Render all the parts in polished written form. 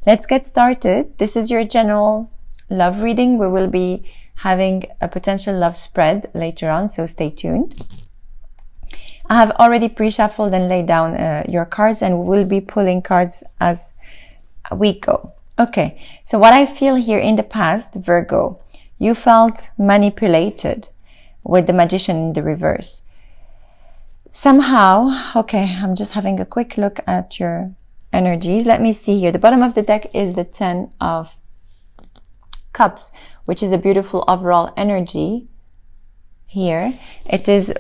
let's get started. This is your general love reading. We will be having a potential love spread later on, so stay tuned. I have already pre-shuffled and laid down your cards, and we'll be pulling cards as we go. Okay, so what I feel here in the past, Virgo, you felt manipulated with the Magician in the reverse. Somehow, okay, I'm just having a quick look at your energies. Let me see here. The bottom of the deck is the 10 of Cups, which is a beautiful overall energy here. It is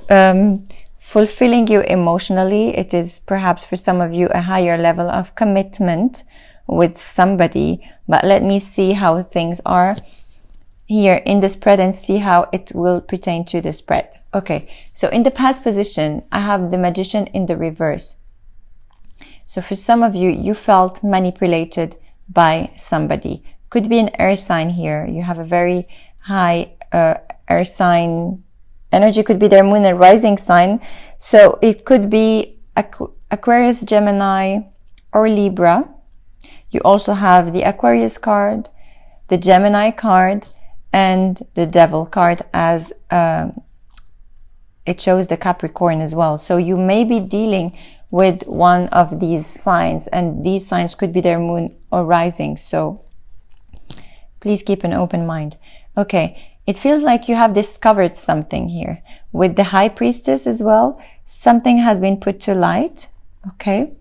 fulfilling you emotionally. It is perhaps for some of you a higher level of commitment with somebody, but let me see how things are here in the spread and see how it will pertain to the spread. Okay, so in the past position, I have the Magician in the reverse. So for some of you, you felt manipulated by somebody. Could be an air sign here. You have a very high air sign energy. Could be their moon and rising sign. So it could be Aquarius, Gemini, or Libra. You also have the Aquarius card, the Gemini card, and the Devil card, as it shows the Capricorn as well. So you may be dealing with one of these signs, and these signs could be their moon or rising. So please keep an open mind. Okay, it feels like you have discovered something here. With the High Priestess as well, something has been put to light. Okay.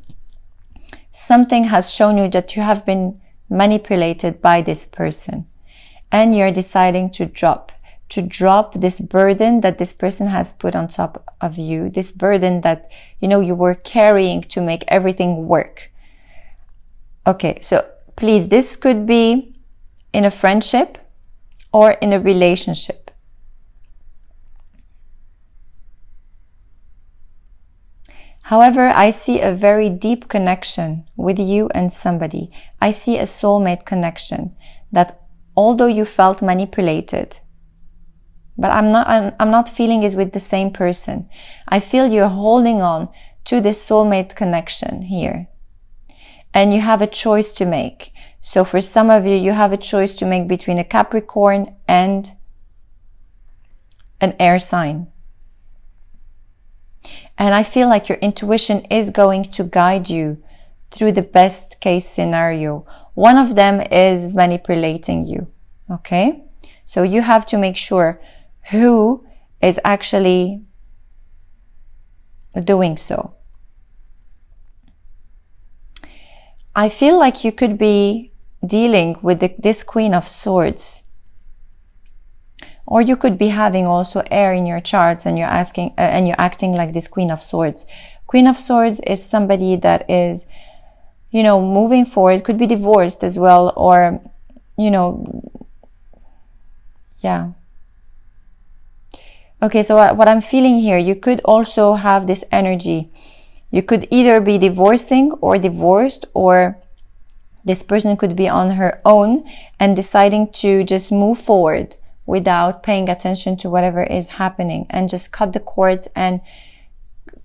Something has shown you that you have been manipulated by this person, and you're deciding to drop this burden that this person has put on top of you, this burden that, you know, you were carrying to make everything work. Okay, so please, this could be in a friendship or in a relationship. However, I see a very deep connection with you and somebody. I see a soulmate connection that although you felt manipulated, but I'm not feeling is with the same person. I feel you're holding on to this soulmate connection here. And you have a choice to make. So for some of you, you have a choice to make between a Capricorn and an air sign. And I feel like your intuition is going to guide you through the best case scenario. One of them is manipulating you. Okay? So you have to make sure who is actually doing so. I feel like you could be dealing with this Queen of Swords. Or you could be having also air in your charts, and you're acting like this Queen of Swords. Queen of Swords is somebody that is, you know, moving forward. Could be divorced as well, or, you know, yeah. Okay, so what I'm feeling here, you could also have this energy. You could either be divorcing or divorced, or this person could be on her own and deciding to just move forward without paying attention to whatever is happening, and just cut the cords and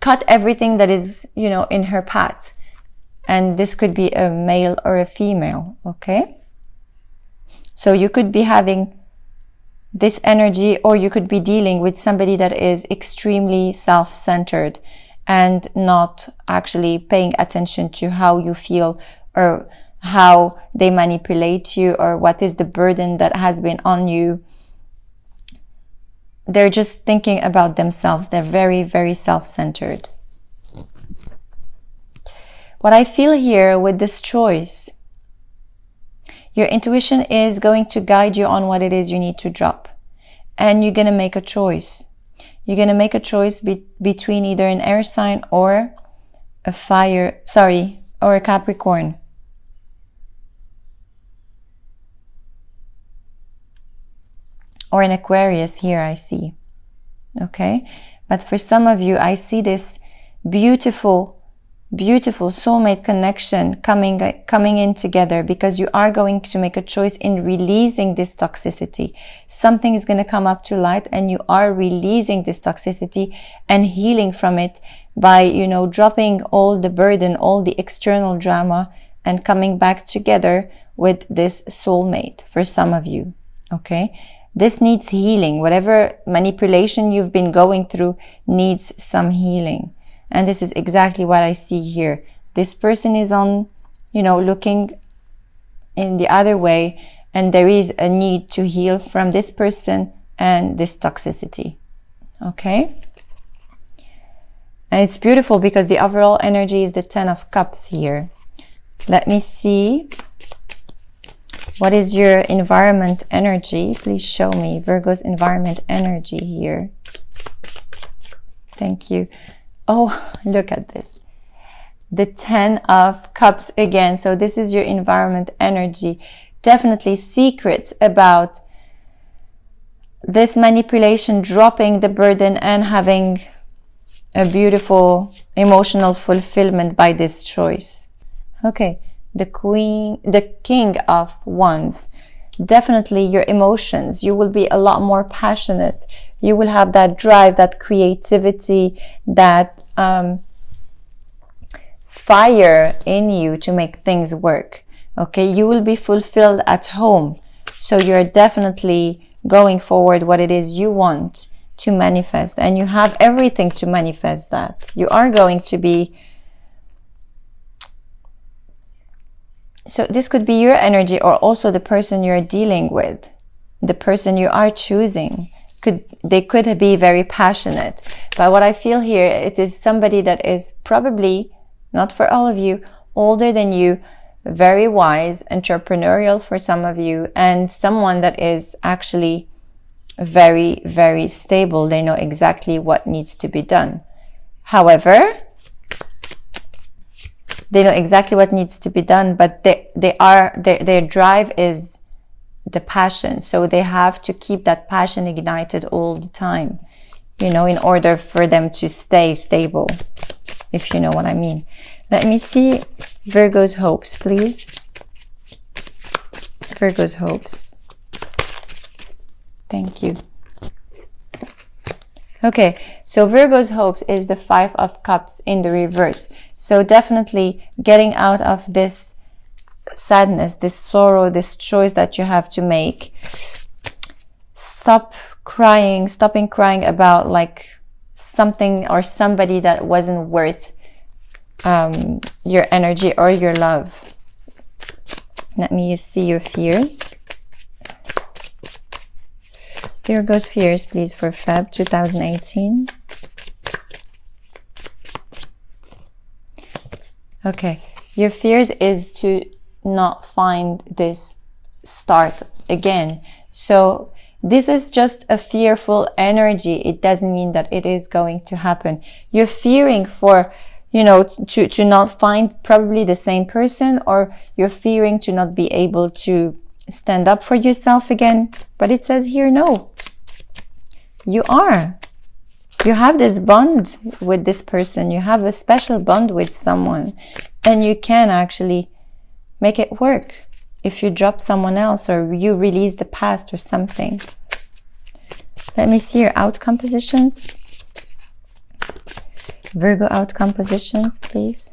cut everything that is, you know, in her path. And this could be a male or a female, okay? So you could be having this energy, or you could be dealing with somebody that is extremely self-centered and not actually paying attention to how you feel, or how they manipulate you, or what is the burden that has been on you. They're just thinking about themselves. They're very, very self-centered. What I feel here with this choice, your intuition is going to guide you on what it is you need to drop. And you're going to make a choice. You're going to make a choice between either an air sign or or a Capricorn. Or an Aquarius here, I see. Okay? But for some of you, I see this beautiful soulmate connection coming in together, because you are going to make a choice in releasing this toxicity. Something is going to come up to light, and you are releasing this toxicity and healing from it by, you know, dropping all the burden, all the external drama, and coming back together with this soulmate for some of you. Okay, this needs healing. Whatever manipulation you've been going through needs some healing, and this is exactly what I see here. This person is on, looking in the other way, and there is a need to heal from this person and this toxicity. Okay, and it's beautiful because the overall energy is the 10 of Cups here. Let me see. What is your environment energy? Please show me Virgo's environment energy here. Thank you. Oh, look at this. The 10 of Cups again. So this is your environment energy. Definitely secrets about this manipulation, dropping the burden and having a beautiful emotional fulfillment by this choice. Okay. The King of Wands. Definitely your emotions. You will be a lot more passionate. You will have that drive, that creativity, that fire in you to make things work. Okay, you will be fulfilled at home. So you're definitely going forward what it is you want to manifest. And you have everything to manifest that. You are going to be... So this could be your energy, or also the person you're dealing with, the person you are choosing. They could be very passionate. But what I feel here, it is somebody that is probably, not for all of you, older than you, very wise, entrepreneurial for some of you, and someone that is actually very, very stable. They know exactly what needs to be done. However, they know exactly what needs to be done, but their drive is the passion. So they have to keep that passion ignited all the time, in order for them to stay stable, if you know what I mean. Let me see Virgo's hopes, please. Virgo's hopes. Thank you. Okay, so Virgo's hopes is the 5 of Cups in the reverse. So definitely getting out of this sadness, this sorrow, this choice that you have to make. Stopping crying about like something or somebody that wasn't worth your energy or your love. Let me see your fears. Virgo's fears, please, for Feb 2018. Okay, your fears is to not find this start again. So this is just a fearful energy. It doesn't mean that it is going to happen. You're fearing for, to not find probably the same person, or you're fearing to not be able to stand up for yourself again. But it says here, no. You are. You have this bond with this person. You have a special bond with someone. And you can actually make it work if you drop someone else or you release the past or something. Let me see your outcome positions. Virgo outcome positions, please.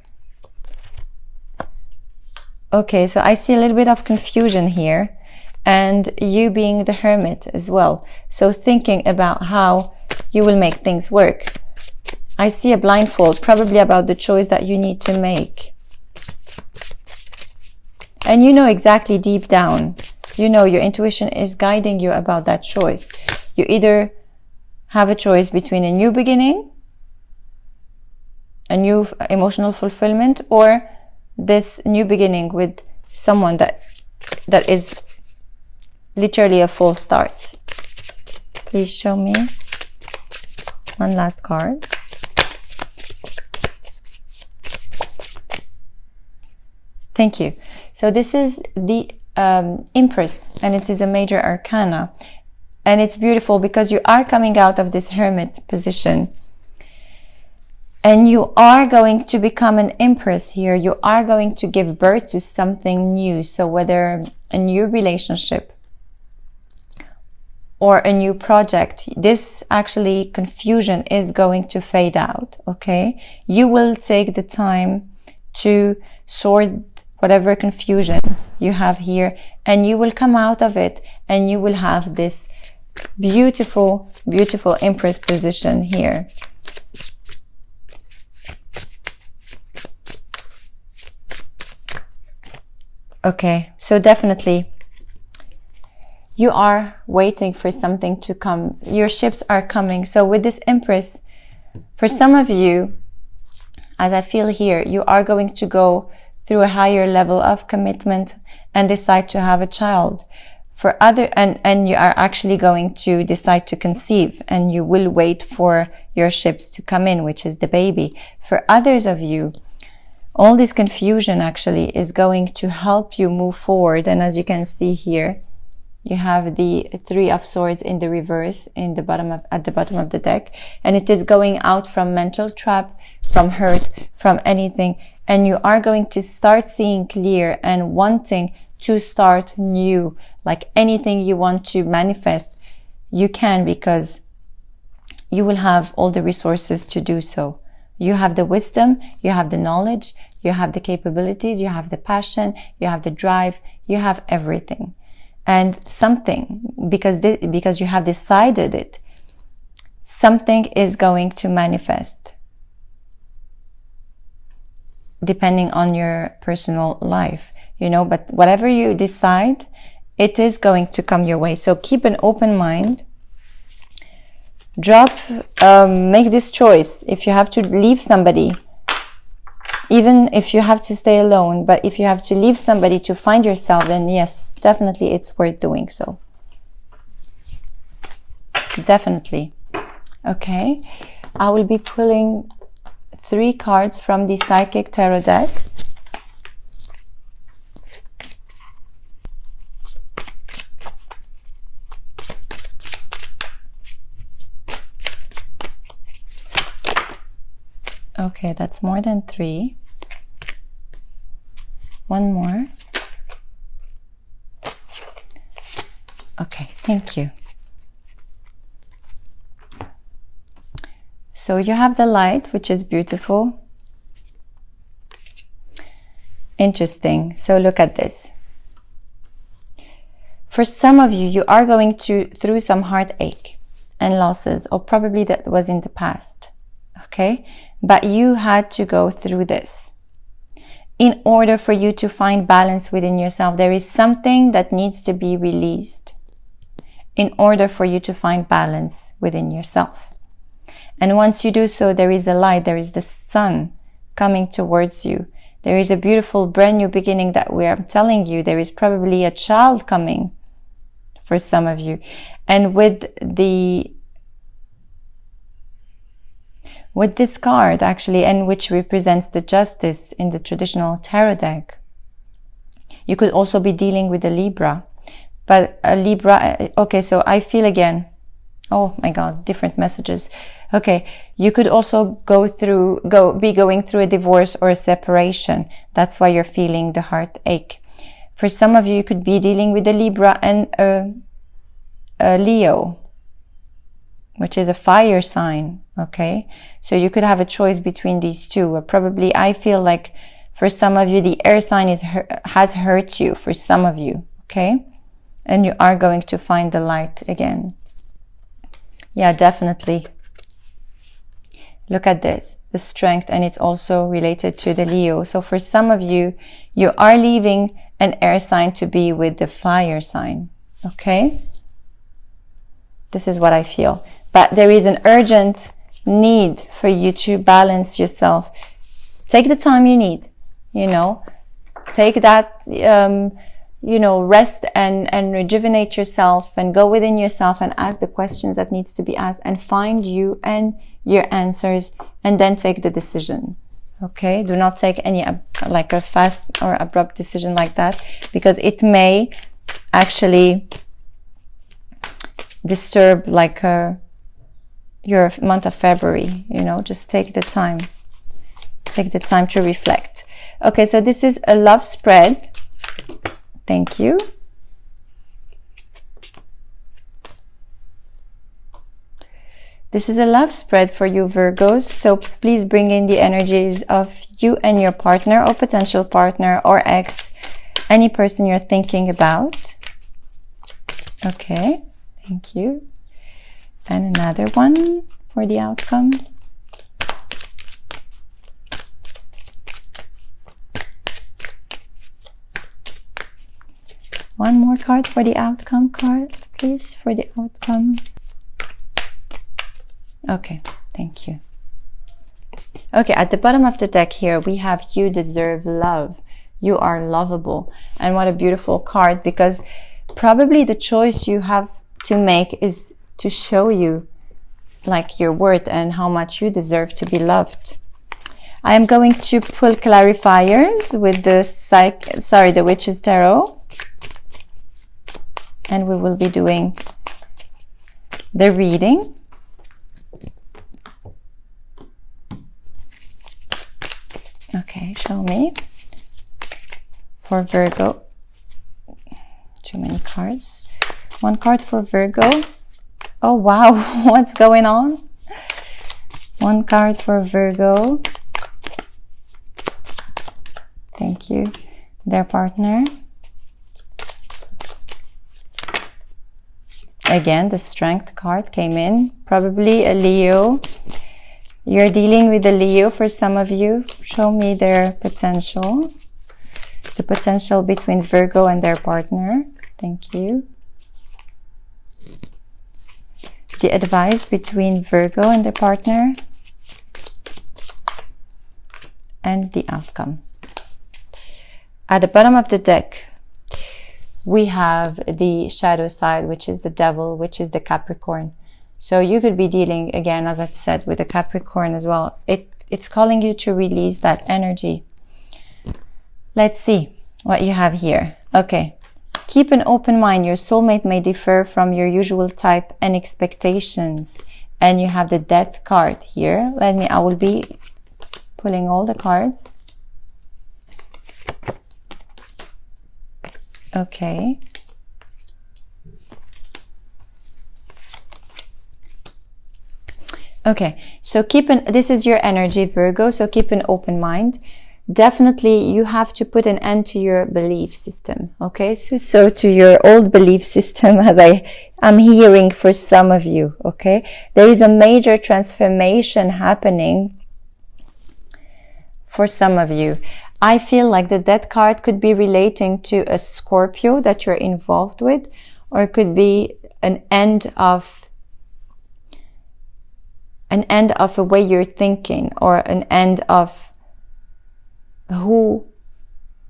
Okay, so I see a little bit of confusion here. And you being the Hermit as well. So thinking about how you will make things work. I see a blindfold, probably about the choice that you need to make. And you know exactly deep down, your intuition is guiding you about that choice. You either have a choice between a new beginning, a new emotional fulfillment, or this new beginning with someone that is literally a full start. Please show me one last card. Thank you. So this is the Empress, and it is a major arcana. And it's beautiful because you are coming out of this Hermit position. And you are going to become an Empress here. You are going to give birth to something new. So whether a new relationship or a new project, this actually confusion is going to fade out, okay? You will take the time to sort whatever confusion you have here, and you will come out of it, and you will have this beautiful, beautiful Empress position here. Okay, so definitely you are waiting for something to come. Your ships are coming. So with this Empress, for some of you, as I feel here, you are going to go through a higher level of commitment and decide to have a child. For other, and you are actually going to decide to conceive, and you will wait for your ships to come in, which is the baby. For others of you, all this confusion actually is going to help you move forward. And as you can see here, you have the Three of Swords in the reverse in the bottom of, at the bottom of the deck, and it is going out from mental trap, from hurt, from anything, and you are going to start seeing clear and wanting to start new. Like anything you want to manifest, you can, because you will have all the resources to do so. You have the wisdom, you have the knowledge, you have the capabilities, you have the passion, you have the drive, you have everything. And something, because you have decided it, something is going to manifest depending on your personal life, you know, but whatever you decide, it is going to come your way. So keep an open mind. Make this choice. If you have to leave somebody, even if you have to stay alone, but if you have to leave somebody to find yourself, then yes, definitely it's worth doing so. Definitely. Okay. I will be pulling 3 cards from the Psychic Tarot deck. Okay, that's more than 3. One more. Okay, thank you. So you have the light, which is beautiful. Interesting. So look at this. For some of you, you are going through some heartache and losses, or probably that was in the past. Okay? But you had to go through this. In order for you to find balance within yourself, there is something that needs to be released in order for you to find balance within yourself. And once you do so, there is the light, there is the sun coming towards you. There is a beautiful brand new beginning that we are telling you. There is probably a child coming for some of you. And with this card actually, and which represents the Justice in the traditional tarot deck, you could also be dealing with a Libra. But a Libra, okay, so I feel again, oh my God, different messages. Okay, you could also be going through a divorce or a separation. That's why you're feeling the heartache. For some of you, you could be dealing with a Libra and a Leo, which is a fire sign. Okay, so you could have a choice between these two. Or probably, I feel like for some of you, the air sign has hurt you. For some of you, okay, and you are going to find the light again. Yeah, definitely. Look at this, the strength, and it's also related to the Leo. So for some of you, you are leaving an air sign to be with the fire sign. Okay, this is what I feel. But there is an urgent need for you to balance yourself. Take the time you need, you know, take that, you know, rest and rejuvenate yourself, and go within yourself and ask the questions that needs to be asked, and find you and your answers, and then take the decision. Okay, do not take any like a fast or abrupt decision like that, because it may actually disturb like your month of February. You know, just take the time to reflect. Okay, so this is a love spread. Thank you. This is a love spread for you, Virgos. So please bring in the energies of you and your partner or potential partner or ex, any person you're thinking about. Okay, thank you. And another one for the outcome. One more card for the outcome card, please, for the outcome. Okay, thank you. Okay, at the bottom of the deck here, we have you deserve love. You are lovable. And what a beautiful card, because probably the choice you have to make is to show you like your worth and how much you deserve to be loved. I am going to pull clarifiers with the Witch's Tarot. And we will be doing the reading. Okay, show me. For Virgo. Too many cards. One card for Virgo. Oh wow, what's going on? One card for Virgo. Thank you. Their partner. Again, the Strength card came in. Probably a Leo. You're dealing with a Leo for some of you. Show me their potential. The potential between Virgo and their partner. Thank you. The advice between Virgo and their partner. And the outcome. At the bottom of the deck, we have the shadow side, which is the devil, which is the Capricorn. So you could be dealing, again, as I said, with the Capricorn as well. It's calling you to release that energy. Let's see what you have here. Okay. Keep an open mind. Your soulmate may differ from your usual type and expectations. And you have the Death card here. I will be pulling all the cards. Okay. Okay, so this is your energy, Virgo, so keep an open mind. Definitely, you have to put an end to your belief system, okay? So to your old belief system, as I'm hearing for some of you, okay? There is a major transformation happening for some of you. I feel like the Death card could be relating to a Scorpio that you're involved with, or it could be an end of a way you're thinking, or an end of who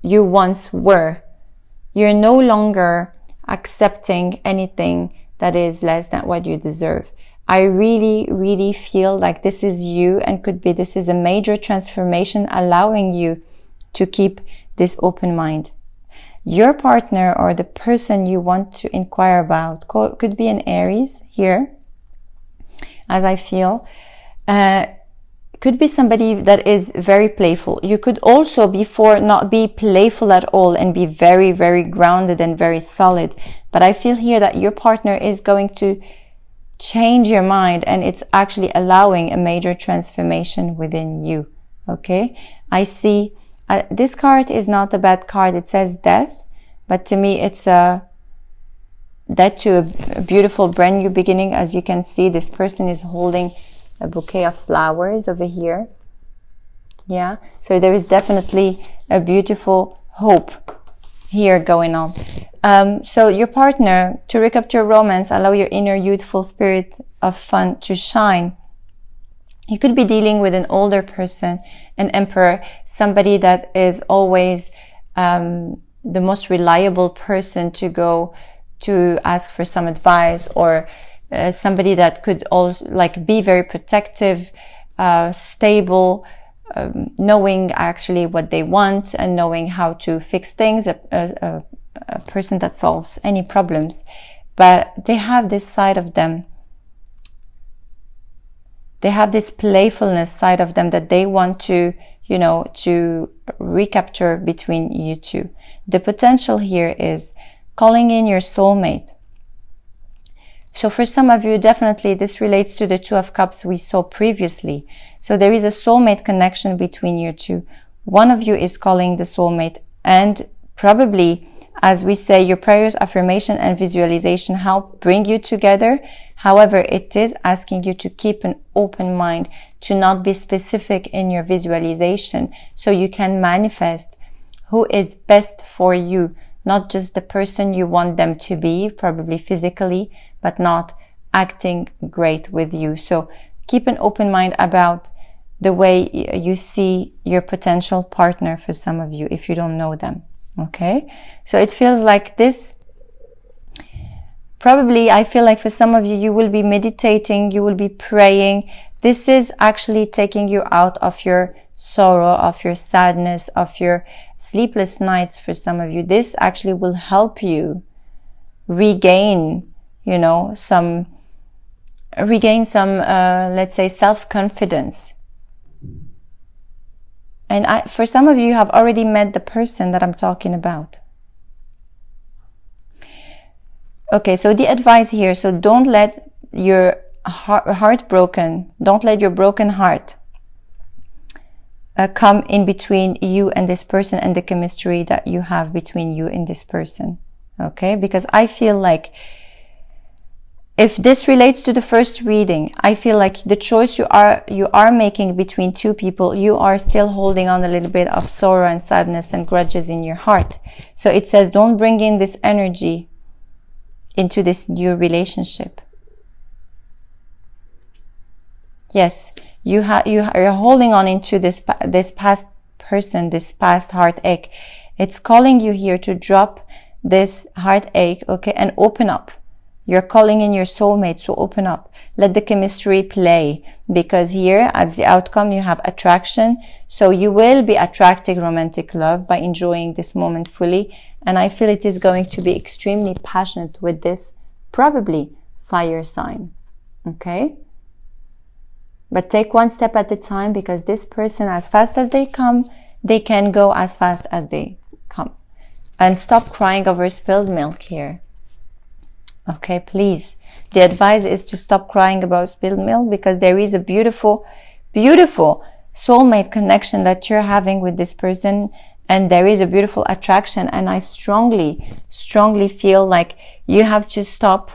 you once were. You're no longer accepting anything that is less than what you deserve. I really, really feel like this is you, and this is a major transformation allowing you to keep this open mind. Your partner or the person you want to inquire about could be an Aries here, as I feel. Could be somebody that is very playful. You could also before not be playful at all and be very, very grounded and very solid. But I feel here that your partner is going to change your mind, and it's actually allowing a major transformation within you. Okay? I see this card is not a bad card. It says death, but to me it's a death to a beautiful brand new beginning. As you can see, this person is holding a bouquet of flowers over here. Yeah, so there is definitely a beautiful hope here going on. So your partner, to recap your romance, allow your inner youthful spirit of fun to shine. You could be dealing with an older person, an emperor, somebody that is always the most reliable person to go to ask for some advice, or somebody that could also be very protective, stable, knowing actually what they want and knowing how to fix things, a person that solves any problems. But they have this side of them. They have this playfulness side of them that they want to, to recapture between you two. The potential here is calling in your soulmate. So for some of you, definitely this relates to the Two of Cups we saw previously. So there is a soulmate connection between you two. One of you is calling the soulmate, and probably, as we say, your prayers, affirmation, and visualization help bring you together. However, it is asking you to keep an open mind, to not be specific in your visualization, so you can manifest who is best for you, not just the person you want them to be, probably physically, but not acting great with you. So keep an open mind about the way you see your potential partner for some of you, if you don't know them. Okay? So it feels like this. Probably, I feel like for some of you, you will be meditating, you will be praying. This is actually taking you out of your sorrow, of your sadness, of your sleepless nights for some of you. This actually will help you regain, you know, some, let's say, self-confidence. And for some of you, you have already met the person that I'm talking about. Okay, so the advice here, so don't let your heart broken, don't let your broken heart come in between you and this person and the chemistry that you have between you and this person. Okay, because I feel like if this relates to the first reading, I feel like the choice you are making between two people, you are still holding on a little bit of sorrow and sadness and grudges in your heart. So it says, don't bring in this energy into this new relationship. Yes, you're holding on into this past person, this past heartache. It's calling you here to drop this heartache, okay, and open up. You're calling in your soulmate, so open up. Let the chemistry play, because here at the outcome you have attraction. So you will be attracting romantic love by enjoying this moment fully. And I feel it is going to be extremely passionate with this, probably fire sign. Okay? But take one step at a time, because this person, as fast as they come, they can go as fast as they come. And stop crying over spilled milk here. Okay, please. The advice is to stop crying about spilled milk, because there is a beautiful, beautiful soulmate connection that you're having with this person, and there is a beautiful attraction. And I strongly, strongly feel like you have to stop,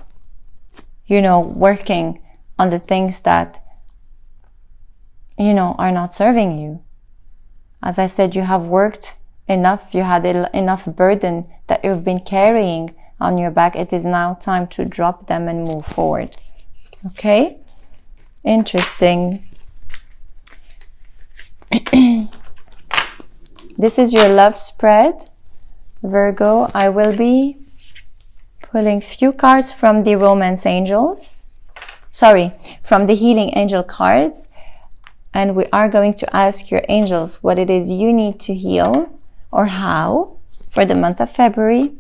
you know, working on the things that, you know, are not serving you. As I said, you have worked enough, you had enough burden that you've been carrying on your back. It is now time to drop them and move forward. Okay? Interesting. This is your love spread, Virgo. I will be pulling few cards from the romance angels. Sorry, from the healing angel cards. And we are going to ask your angels what it is you need to heal, or how, for the month of February.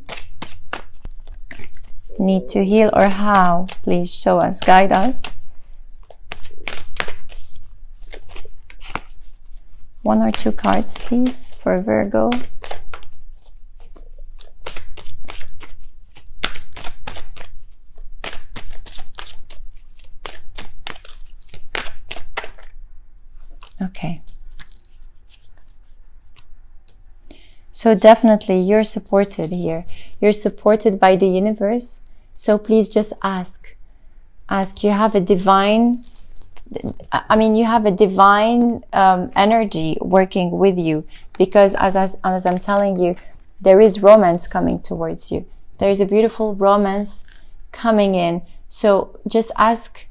Need to heal or how? Please show us, guide us. One or two cards, please, for Virgo. Okay. So definitely you're supported here. You're supported by the universe. So please just ask. Ask. You have a divine, you have a divine energy working with you, because as I'm telling you, there is romance coming towards you. There is a beautiful romance coming in. So just ask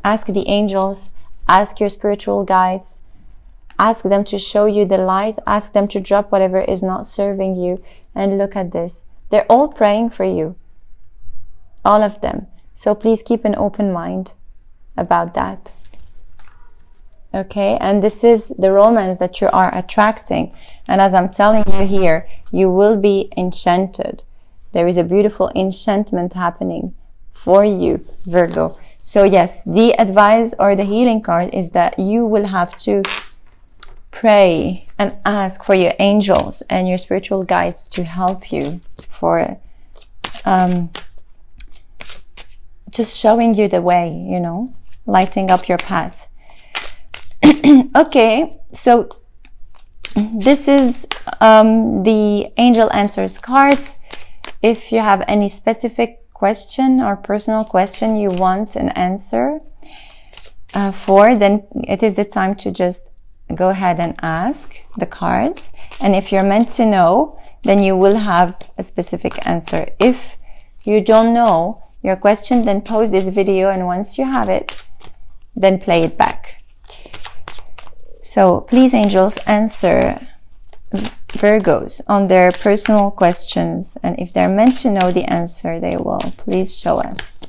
the angels, ask your spiritual guides, ask them to show you the light, ask them to drop whatever is not serving you. And look at this. They're all praying for you. All of them. So please keep an open mind about that. Okay, and this is the romance that you are attracting. And as I'm telling you here, you will be enchanted. There is a beautiful enchantment happening for you, Virgo. So yes, the advice or the healing card is that you will have to pray and ask for your angels and your spiritual guides to help you for just showing you the way, you know, lighting up your path. Okay, so this is the Angel Answers cards. If you have any specific question or personal question you want an answer for, then it is the time to just go ahead and ask the cards. And if you're meant to know, then you will have a specific answer. If you don't know your question, then pause this video, and once you have it, then play it back. So please, angels, answer Virgos on their personal questions, and if they're meant to know the answer, they will. Please show us.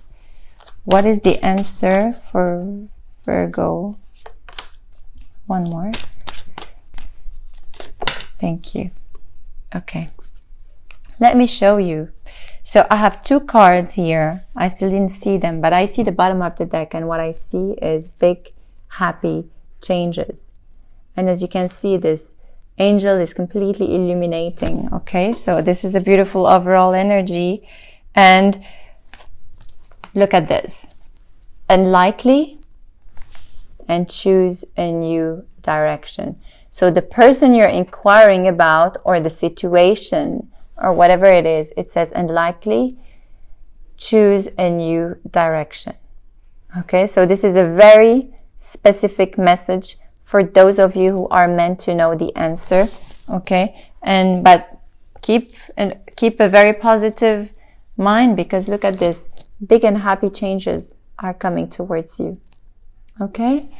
What is the answer for Virgo? One more. Thank you. Okay, let me show you. So I have two cards here. I still didn't see them, but I see the bottom of the deck, and what I see is big, happy changes. And as you can see, this angel is completely illuminating. Okay, so this is a beautiful overall energy. And look at this. Unlikely and choose a new direction. So the person you're inquiring about, or the situation, or whatever it is, it says unlikely, choose a new direction. Okay, so this is a very specific message for those of you who are meant to know the answer. Okay, but keep a very positive mind, because look at this, big and happy changes are coming towards you. Okay,